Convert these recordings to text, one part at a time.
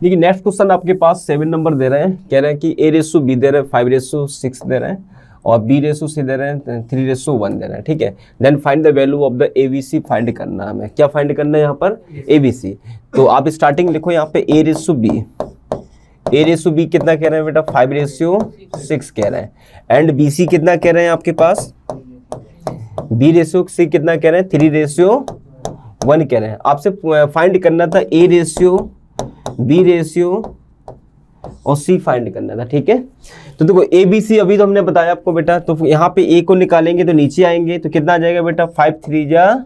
देखिए next question आपके पास 7 number दे रहे हैं, कह रहे हैं कि A/B दे रहे हैं 5/6 दे रहे हैं और B/C दे रहे हैं 3/1 दे रहे हैं, ठीक है। Then find the value of the ABC find करना है हमें। क्या फाइंड करना है यहाँ पर? ABC। तो आप स्टार्टिंग लिखो यहाँ पे A/B। A/B कितना कह रहे हैं बेटा? 5/6 कह रहे हैं। एंड BC कितना कह रहे हैं आपके पास? B/C कितना कह रहे हैं? 3/1 कह रहे हैं। आपसे फाइंड करना था A/B और C फाइंड करना था, ठीक है। तो देखो ABC अभी तो हमने बताया आपको बेटा, तो यहाँ पे A को निकालेंगे तो नीचे आएंगे तो कितना आ जाएगा बेटा? 5 3 जा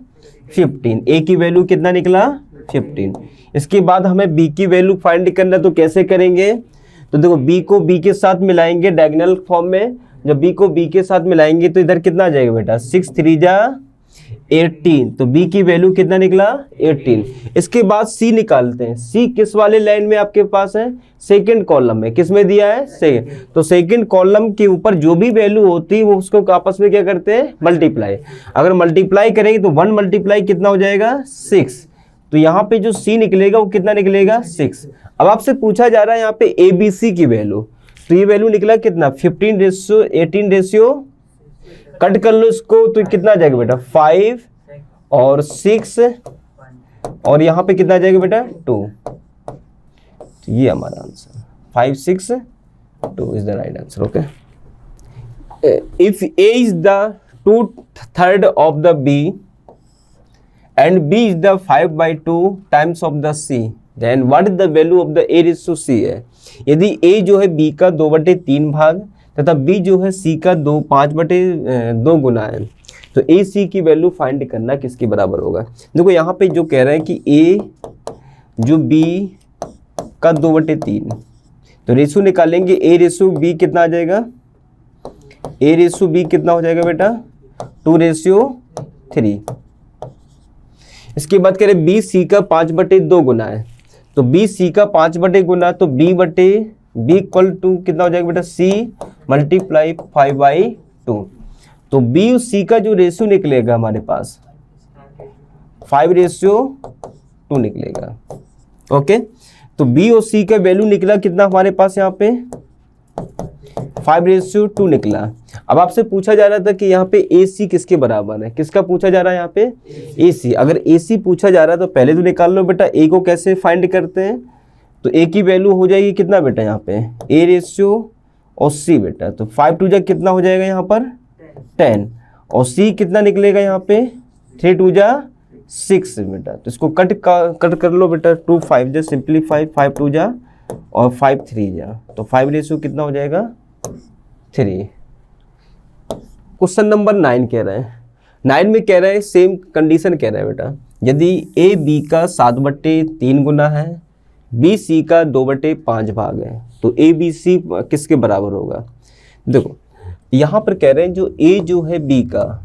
15। A की वैल्यू कितना निकला? 15। इसके बाद हमें B की वैल्यू फाइंड करना, तो कैसे करेंगे? तो देखो B को B के साथ मिलाएंगे डायगोनल फॉर्म में। जब B को B के साथ मिलाएंगे तो इधर कितना आ जाएगा बेटा? 6 3 जा 18। तो B की वैल्यू कितना निकला? 18। इसके बाद C निकालते हैं। C किस वाले लाइन में आपके पास है? सेकंड कॉलम में। किस में दिया है? सेकंड। तो सेकंड कॉलम के ऊपर जो भी वैल्यू होती है वो उसको आपस में क्या करते हैं? मल्टीप्लाई। अगर मल्टीप्लाई करेंगे तो 1 मल्टीप्लाई कितना हो जाएगा? 6। तो यहाँ पे जो C निकलेगा वो कितना निकलेगा? 6। अब आपसे पूछा जा रहा है यहाँ पे ABC की वैल्यू, तो ये वैल्यू निकला कितना? 15/18। कट कर लो इसको तो कितना आ जाएगा बेटा? 5 और 6 और यहाँ पे कितना आ जाएगा बेटा? 2। तो ये हमारा answer 5 6 2 is the right answer. Okay. If A is the 2/3 of the B and B is the 5/2 times of the C, then what is the value of the A/C है। यदि A जो है B का 2/3 भाग तथा B जो है C का 5/2 गुना है, तो AC की वैल्यू फाइंड करना किसके बराबर होगा। देखो यहाँ पे जो कह रहे हैं कि A जो B का 2/3, तो रेशो निकालेंगे। A/B कितना आ जाएगा? A/B कितना हो जाएगा बेटा? 2/3। इसके बाद कह रहे BC का 5/2 गुना है, तो BC का 5/2 गुना, तो B इक्वल टू कितना हो जाएगा बेटा? C multiply 5/2। तो B और C का जो रेशियो निकलेगा हमारे पास 5/2 निकलेगा। ओके। तो B और C का वैल्यू निकला कितना हमारे पास? यहाँ पे 5/2 निकला। अब आपसे पूछा जा रहा था कि यहाँ पे AC किसके बराबर है? किसका पूछा जा रहा है यहाँ पे? AC। अगर AC पूछा जा रहा है तो पहले तो निकाल लो बेटा A को कैसे फाइंड करते हैं। तो A की वैल्यू हो जाएगी कितना बेटा यहाँ पे? A और C बेटा। तो 5 2 जा कितना हो जाएगा यहाँ पर? 10। और C कितना निकलेगा यहाँ पे? 3 2 जा 6 बेटा। तो इसको कट कर लो बेटा। 2 5 जा सिंप्लीफाई, 5 2 जा और 5 3 जा, तो 5 कितना हो जाएगा? 3। क्वेश्चन नंबर 9 कह रहे हैं, 9 में कह रहे हैं सेम कंडीशन कह रहे हैं बेटा। यदि A B का 7/3 गुना है, B C का 2/5 भाग है, तो A B C किसके बराबर होगा। देखो यहाँ पर कह रहे हैं जो A जो है B का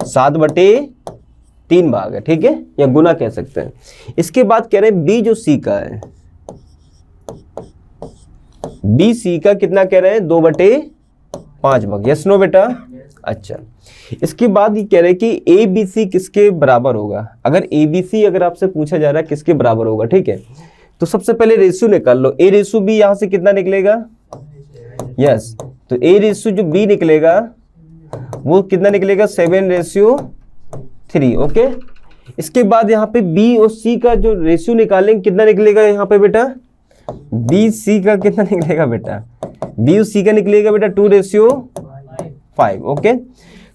7/3 भाग है, ठीक है, या गुना कह सकते हैं। इसके बाद कह रहे हैं B जो C का है, B C का कितना कह रहे हैं? 2/5 भाग। यस नो बेटा? अच्छा। इसके बाद ये कह रहे हैं कि A B C किसके बराबर होगा। अगर A B C अगर आपसे पूछा जा रहा है किसके बराबर होगा, ठीक है, तो सबसे पहले रेशियो निकाल लो। A/B यहाँ से कितना निकलेगा? यस। तो A/B जो B निकलेगा वो कितना निकलेगा? 7/3। ओके। इसके बाद यहाँ पे B और C का जो रेशियो निकालेंगे कितना निकलेगा यहाँ पे बेटा? B C का कितना निकलेगा बेटा? B और C का निकलेगा बेटा 2/5। ओके।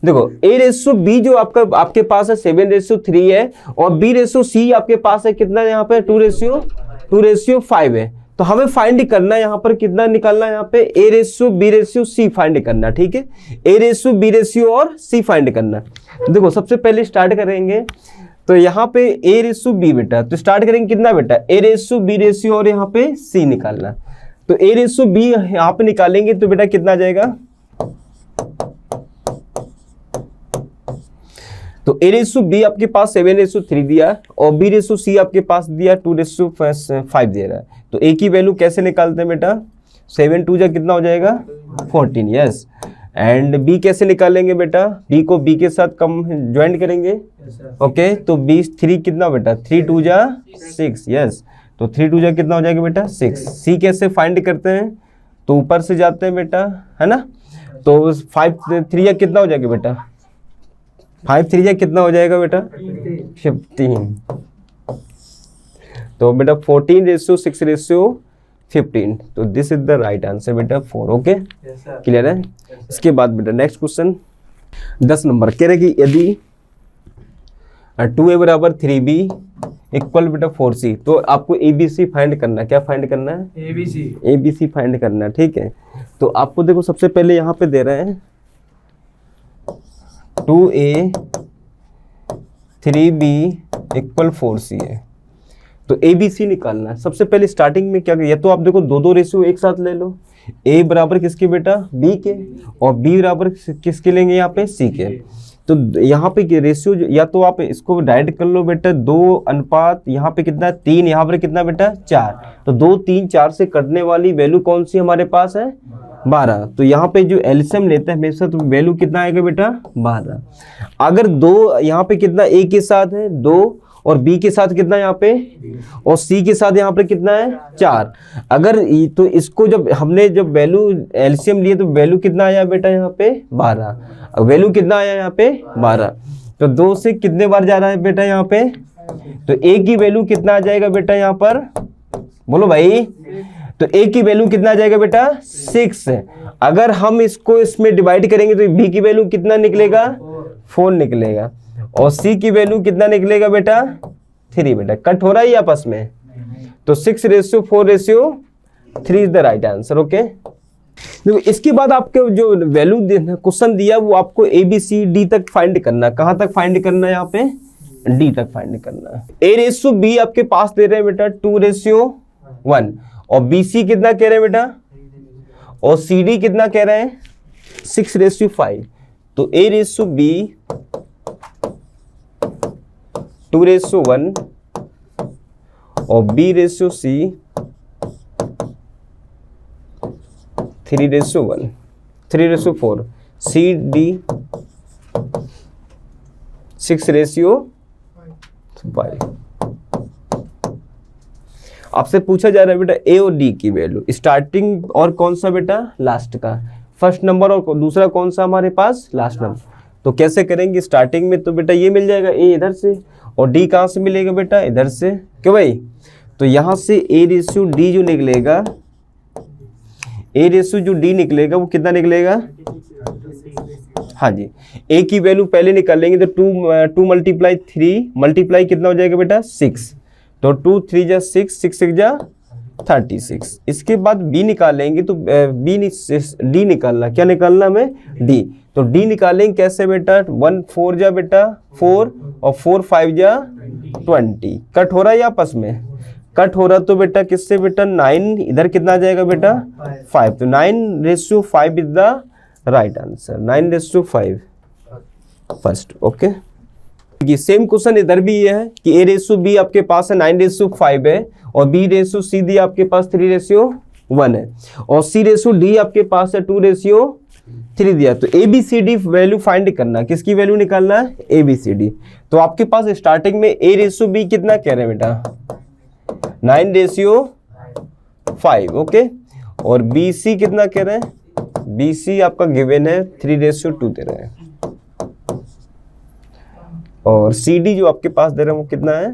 देखो A/B जो आपके पास है 7/3 है और B/C आपके पास है कितना यहाँ पे? 2/5 है। तो हमें फाइंड करना है यहाँ पर कितना निकालना है यहाँ पे? A/B/C फाइंड करना, ठीक है। A/B/C और C फाइंड करना। देखो सबसे पहले स्टार्ट करेंगे तो यहाँ पे A/B बेटा, तो स्टार्ट करेंगे कितना बेटा? A/B/C और यहाँ पे C निकालना। तो A/B यहाँ पे निकालेंगे तो बेटा कितना आ जाएगा? तो A/B आपके पास 7/3 दिया और B/C आपके पास दिया 2/5 दे रहा है। तो A की वैल्यू कैसे निकालते हैं बेटा? 7 2 जा कितना हो जाएगा? 14। यस। एंड बी कैसे निकालेंगे बेटा, बी को बी के साथ कम ज्वाइन करेंगे, ओके, तो बी 3 कितना बेटा, 3 2 जा 6, यस, तो 3 2 जा कितना हो जाएगा बेटा 6। सी कैसे फाइंड करते हैं, तो ऊपर से जाते हैं बेटा, है ना, तो 5 3 या कितना हो जाएगा बेटा, 5 3 या कितना हो जाएगा बेटा 15, तो बेटा 14:6:15, तो this is the right answer बेटा 4, ओके, क्लियर है। इसके बाद बेटा नेक्स्ट क्वेश्चन 10 नंबर कह रहे कि यदि 2a बराबर 3b इक्वल बेटा 4c, तो आपको ABC फाइंड करना है, क्या फाइंड करना है, ABC फाइंड करना है, ठीक है। तो आपको देखो सबसे पहले यहाँ पे दे रहे हैं 2a 3b इक्वल 4c है, तो ABC निकालना है। सबसे पहले स्टार्टिंग में क्या या तो आप देखो दो रेशियो एक साथ ले लो, A बराबर किसके बेटा B के, और B बराबर किसके लेंगे यहाँ पे C के, तो यहाँ पे रेशियो या तो आप इसको डायरेक्ट कर लो बेटा 2 अनुपात यहाँ पे कितना 3, यहाँ पर कितना बेटा 4, तो 2 3 4 से कटने वाली वैल्यू कौन सी हमारे पास है 12, तो यहाँ पे जो एलसीएम लेते हैं हमेशा, तो वैल्यू कितना आएगा बेटा 12। अगर 2 यहाँ पे कितना A के साथ है 2, और B के साथ कितना यहाँ पे, और C के साथ यहाँ पे कितना है 4, अगर तो इसको जब हमने जब वैल्यू एलसीएम लिए तो वैल्यू कितना आया बेटा यहाँ पे 12, वैल्यू कितना आया यहाँ पे 12, तो 2 से कितने बार जा रहा है बेटा यहाँ पे, तो A की वैल्यू कितना आ जाएगा बेटा यहाँ पर, बोलो भाई, तो A की वैल्यू कितना आ जाएगा बेटा 6, अगर हम इसको इसमें डिवाइड करेंगे तो B की वैल्यू कितना निकलेगा 4 निकलेगा, और C की वैल्यू कितना निकलेगा बेटा 3 बेटा, कट हो रहा है आपस में, तो 6:4:3 is the right answer, okay. देखो इसके बाद आपके जो वैल्यू क्वेश्चन दिया वो आपको ABCD तक फाइंड करना, कहाँ तक फाइंड करना है, यहाँ पे D तक फाइंड करना है। A:B आपके पास दे रहे हैं बेटा 2:1, और BC कितना कह रहे हैं बेटा, और CD कितना कह रहे हैं 6:5, तो A:B 2:1 और B:C 3:1 3:4, CD 6:5। आपसे पूछा जा रहा है बेटा A और D की वैल्यू, स्टार्टिंग और कौन सा बेटा लास्ट का, फर्स्ट नंबर और दूसरा कौन सा हमारे पास लास्ट नंबर, तो कैसे करेंगे, स्टार्टिंग में तो बेटा ये मिल जाएगा A इधर से, और D कहाँ से मिलेगा बेटा इधर से, क्यों भाई, तो यहाँ से A:D जो निकलेगा, A:D निकलेगा वो कितना निकलेगा, हाँ जी, A की वैल्यू पहले निकालेंगे तो 2 × 3 मल्टीप्लाई कितना हो जाएगा बेटा 6, तो 2 3 जा 6 6 6 जा 36। इसके बाद B निकालेंगे तो D निकालना, क्या निकालना हमें D, तो D निकालेंगे कैसे बेटा 1 4 जा बेटा 4, और 4 5 जा 20, कट हो रहा है आपस में, कट हो रहा तो बेटा किससे बेटा 9, इधर कितना आ जाएगा बेटा 5, तो 9:5 is the right answer, 9:5 first, okay. ये सेम क्वेश्चन इधर भी ये है कि A:B आपके पास है 9:5 है, और B:C दी आपके पास 3:1 है, और C:D आपके पास है 2:3 दिया, तो ABCD वैल्यू फाइंड करना, किसकी वैल्यू निकालना है ABCD, तो आपके पास स्टार्टिंग में A:B कितना कह रहे हैं बेटा 9:5, ओके, और BC कितना कह रहे हैं, BC आपका गिवन है 3:2 दे रहे हैं, और CD जो आपके पास दे रहे हैं वो कितना है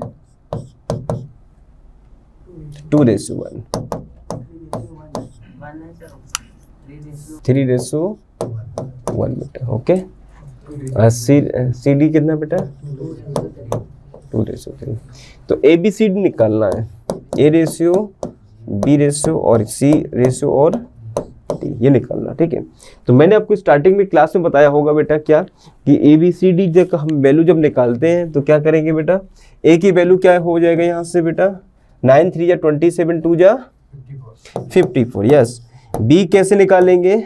2:1 3:1 बेटा, ओके। CD कितना बेटा 2:3, तो ABCD निकालना है, A:, B:, और C:, और D ये निकालना, ठीक है। तो मैंने आपको स्टार्टिंग में क्लास में बताया होगा बेटा क्या कि ABCD जब हम वैल्यू जब निकालते हैं तो क्या करेंगे बेटा, A की वैल्यू क्या हो जाएगा यहाँ से बेटा 9 3 जा 27 2 जा 54, यस। B कैसे निकालेंगे,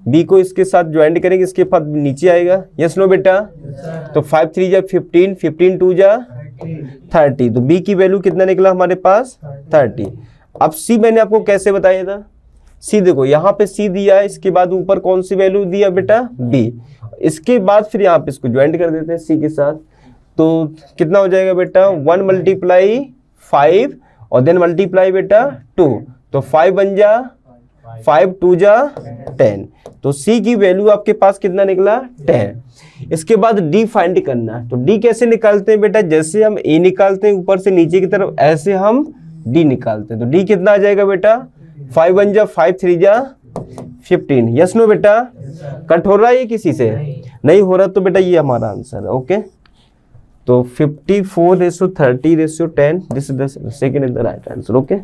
B को इसके साथ ज्वाइंट करेंगे, इसके बाद नीचे आएगा, यस नो बेटा, तो 5 3 जा 15 15 2 जा 30, तो B की वैल्यू कितना निकला हमारे पास 30। अब C मैंने आपको कैसे बताया था, सी देखो यहाँ पे सी दिया है, इसके बाद ऊपर कौन सी वैल्यू दिया बेटा, बी, इसके बाद फिर यहाँ पे इसको ज्वाइंट कर देते हैं सी के साथ, तो कितना हो जाएगा बेटा 1 मल्टीप्लाई 5 और देन मल्टीप्लाई बेटा 2, तो 5 बन जा 5 2 जा 10, तो सी की वैल्यू आपके पास कितना निकला 10। इसके बाद डी फाइंड करना है, तो डी कैसे निकालते हैं बेटा, जैसे हम ए निकालते हैं ऊपर से नीचे की तरफ, ऐसे हम डी निकालते हैं, तो डी कितना आ जाएगा बेटा 5 बन जा 5 3 जा 15, यस नो बेटा, कट हो रहा है ये किसी से नहीं हो रहा, तो बेटा ये हमारा आंसर है। ओके, तो 54:30:10, this is the second is the right answer. Okay,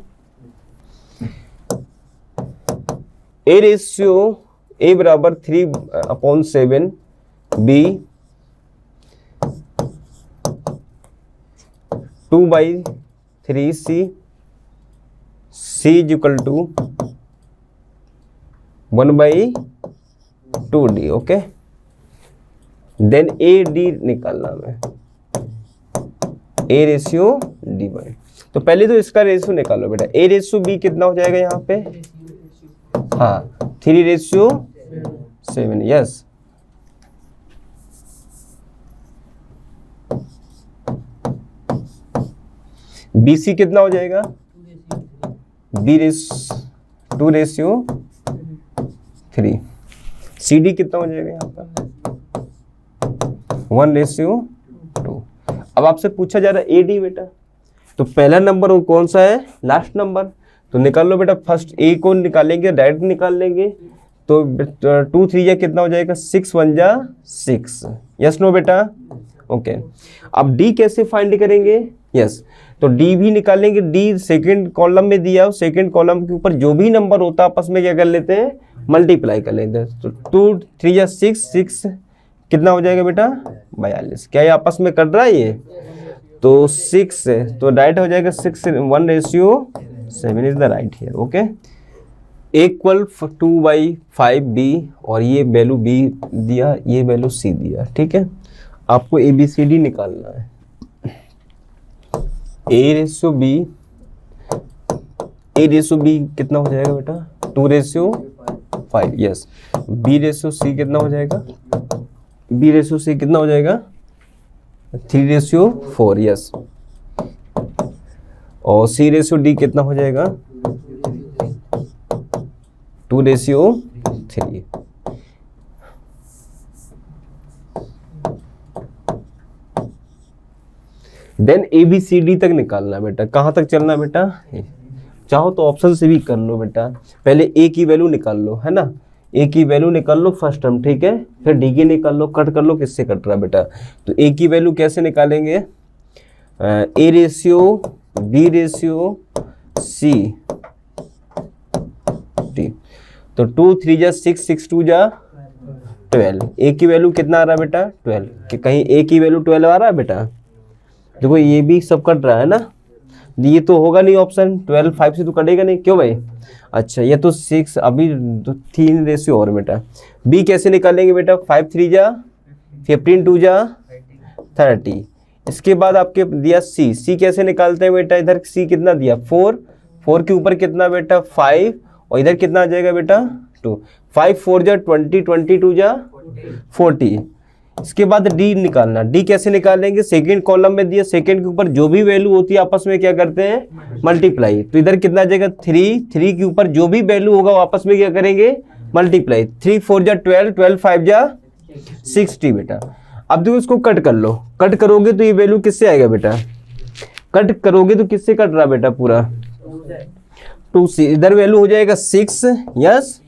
A ratio A बराबर 3/7, B 2/3, C is equal to 1/2d। Okay, then A D निकालना है, ए रेशियो डी बाई, तो पहले तो इसका रेशियो निकालो बेटा, ए रेशियो बी कितना हो जाएगा यहाँ पे, हाँ 3/7, यस, बी सी कितना हो जाएगा, बी 2/3, सी डी कितना हो जाएगा यहाँ पर 1/2। अब आपसे पूछा जा रहा है ए डी बेटा, तो पहला नंबर वो कौन सा है, लास्ट नंबर, तो निकाल लो बेटा, फर्स्ट ए को निकालेंगे, डायरेक्ट निकाल लेंगे, तो 2 3 या कितना हो जाएगा 6 1 जा 6, यस नो बेटा। ओके, अब डी कैसे फाइंड करेंगे, यस, तो डी भी निकालेंगे, डी सेकंड कॉलम में दिया, सेकंड कॉलम के ऊपर जो भी नंबर होता है आपस में क्या कर लेते हैं, मल्टीप्लाई कर लेते हैं, तो 2 3 या 6 कितना हो जाएगा बेटा 42, क्या ये आपस में कट रहा है ये, तो 6 है, तो राइट हो जाएगा 6 1/7 is the right here. Okay, equal 2/5 B, और ये वैल्यू बी दिया, ये वैल्यू सी दिया, ठीक है, आपको ए बी सी डी निकालना है। ए रेशियो बी कितना हो जाएगा बेटा 2/5, यस, बी रेशियो सी कितना हो जाएगा, बी रेशियो सी कितना हो जाएगा 3/4, यस, और सी रेशियो डी कितना हो जाएगा 2/3। Then A B C D तक निकालना बेटा, कहाँ तक चलना बेटा, चाहो तो ऑप्शन से भी कर लो बेटा, पहले ए की वैल्यू निकाल लो, है ना, ए की वैल्यू निकाल लो फर्स्ट टर्म, ठीक है, फिर डी की निकाल लो, कट कर लो, किससे कट रहा बेटा, तो ए की वैल्यू कैसे निकालेंगे, A ratio B ratio C D, तो 2 3 जा 6 6 2 जा 12, ए की वैल्यू कितना आ रहा है बेटा 12, कि कहीं ए की वैल्यू 12 आ रहा है बेटा, देखो ये भी सब कट रहा है ना, ये तो होगा नहीं ऑप्शन, 12 5 से तो कटेगा नहीं, क्यों भाई, अच्छा ये तो 6, अभी तो 3 रेशियो और बेटा, बी कैसे निकालेंगे बेटा, 5 3 जा 15 2 जा 30, इसके बाद आपके दिया सी, सी कैसे निकालते हैं बेटा, इधर सी कितना दिया 4 के ऊपर कितना बेटा 5, और इधर कितना आ जाएगा बेटा 2, 5 4 जा 20 22 जा 40, इसके बाद डी निकालना, डी कैसे निकालेंगे, सेकंड कॉलम में दिया, सेकंड के ऊपर जो भी वैल्यू होती है आपस में क्या करते हैं मल्टीप्लाई, तो इधर कितना आ जाएगा 3 के ऊपर जो भी वैल्यू होगा आपस में क्या करेंगे मल्टीप्लाई, 3 4 जा 12 12 5 जा 60 बेटा। अब देखो इसको कट कर लो, कट करोगे तो ये वैल्यू किससे आएगा बेटा, कट करोगे तो किससे कट रहा बेटा पूरा 2 से, इधर वैल्यू हो जाएगा 6, यस,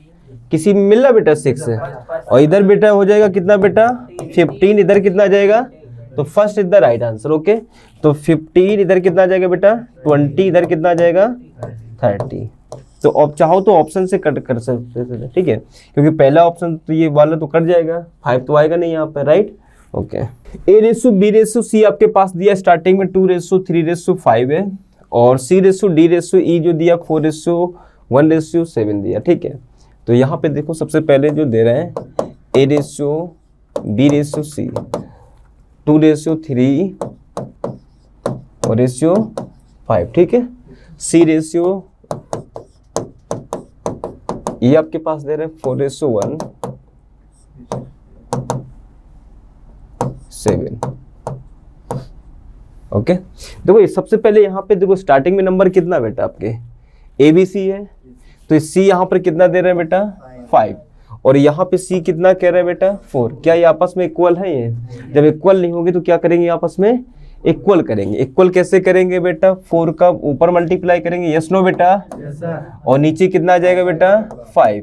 किसी में मिल रहा बेटा 6, और इधर बेटा हो जाएगा कितना बेटा 15, इधर कितना आ जाएगा, तो first is the right answer. Okay, तो 15 इधर कितना आ जाएगा बेटा 20, इधर कितना आ जाएगा 30, तो अब चाहो तो ऑप्शन से कट कर सकते हैं, ठीक है, क्योंकि पहला ऑप्शन तो ये वाला तो कट जाएगा, 5 तो आएगा नहीं यहाँ पे, right. Okay, A ratio B ratio C आपके पास दिया स्टार्टिंग में 2/3/5 है, और C ratio D ratio E जो दिया 4/1/7 दिया, ठीक है, तो यहाँ पे देखो सबसे पहले जो दे रहे हैं A ratio B ratio C 2/3 और रेशियो 5, ठीक है, सी रेशियो ये आपके पास दे रहे हैं 4:1 7। ओके, देखो ये सबसे पहले यहाँ पे देखो स्टार्टिंग में नंबर कितना बेटा आपके ABC है, तो C यहाँ पर कितना दे रहे हैं बेटा 5, और यहाँ पे C कितना कह रहे हैं बेटा 4। क्या ये आपस में इक्वल है? ये जब इक्वल नहीं होगी तो क्या करेंगे आपस में? इक्वल करेंगे। इक्वल कैसे करेंगे बेटा? 4 का ऊपर मल्टीप्लाई करेंगे, यस नो बेटा? और नीचे कितना आ जाएगा बेटा 5।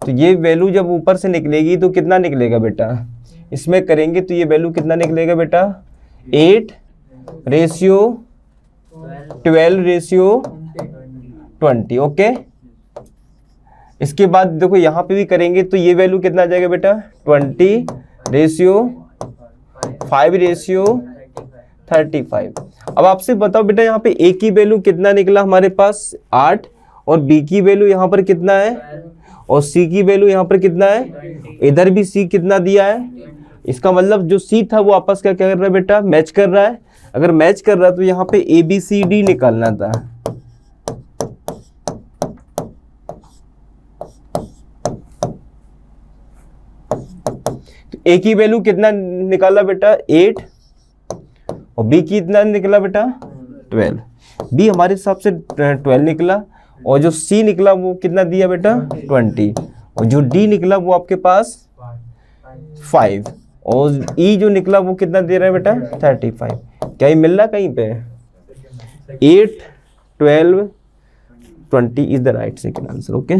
तो ये वैल्यू जब ऊपर से निकलेगी तो कितना निकलेगा बेटा? इसमें करेंगे तो ये वैल्यू कितना निकलेगा बेटा 8:12:20। ओके, इसके बाद देखो यहाँ पे भी करेंगे तो ये वैल्यू कितना आ जाएगा बेटा 20:5:35। अब आपसे बताओ बेटा यहाँ पे A की वैल्यू कितना निकला हमारे पास 8, और B की वैल्यू यहाँ पर कितना है, और C की वैल्यू यहाँ पर कितना है, इधर भी C कितना दिया है। इसका मतलब जो C था वो आपस क्या कर रहा है बेटा? मैच कर रहा है। अगर मैच कर रहा है तो यहाँ पे ABCD निकालना था। तो A की वैल्यू कितना निकाला बेटा 8, और B कितना निकला बेटा 12। B हमारे हिसाब से 12 निकला, और जो C निकला वो कितना दिया बेटा 20, और जो D निकला वो आपके पास 5, और E जो निकला वो कितना दे रहा है बेटा 35। क्या ये मिल रहा कहीं पे? 8, 12, 20 is the right second answer. Okay.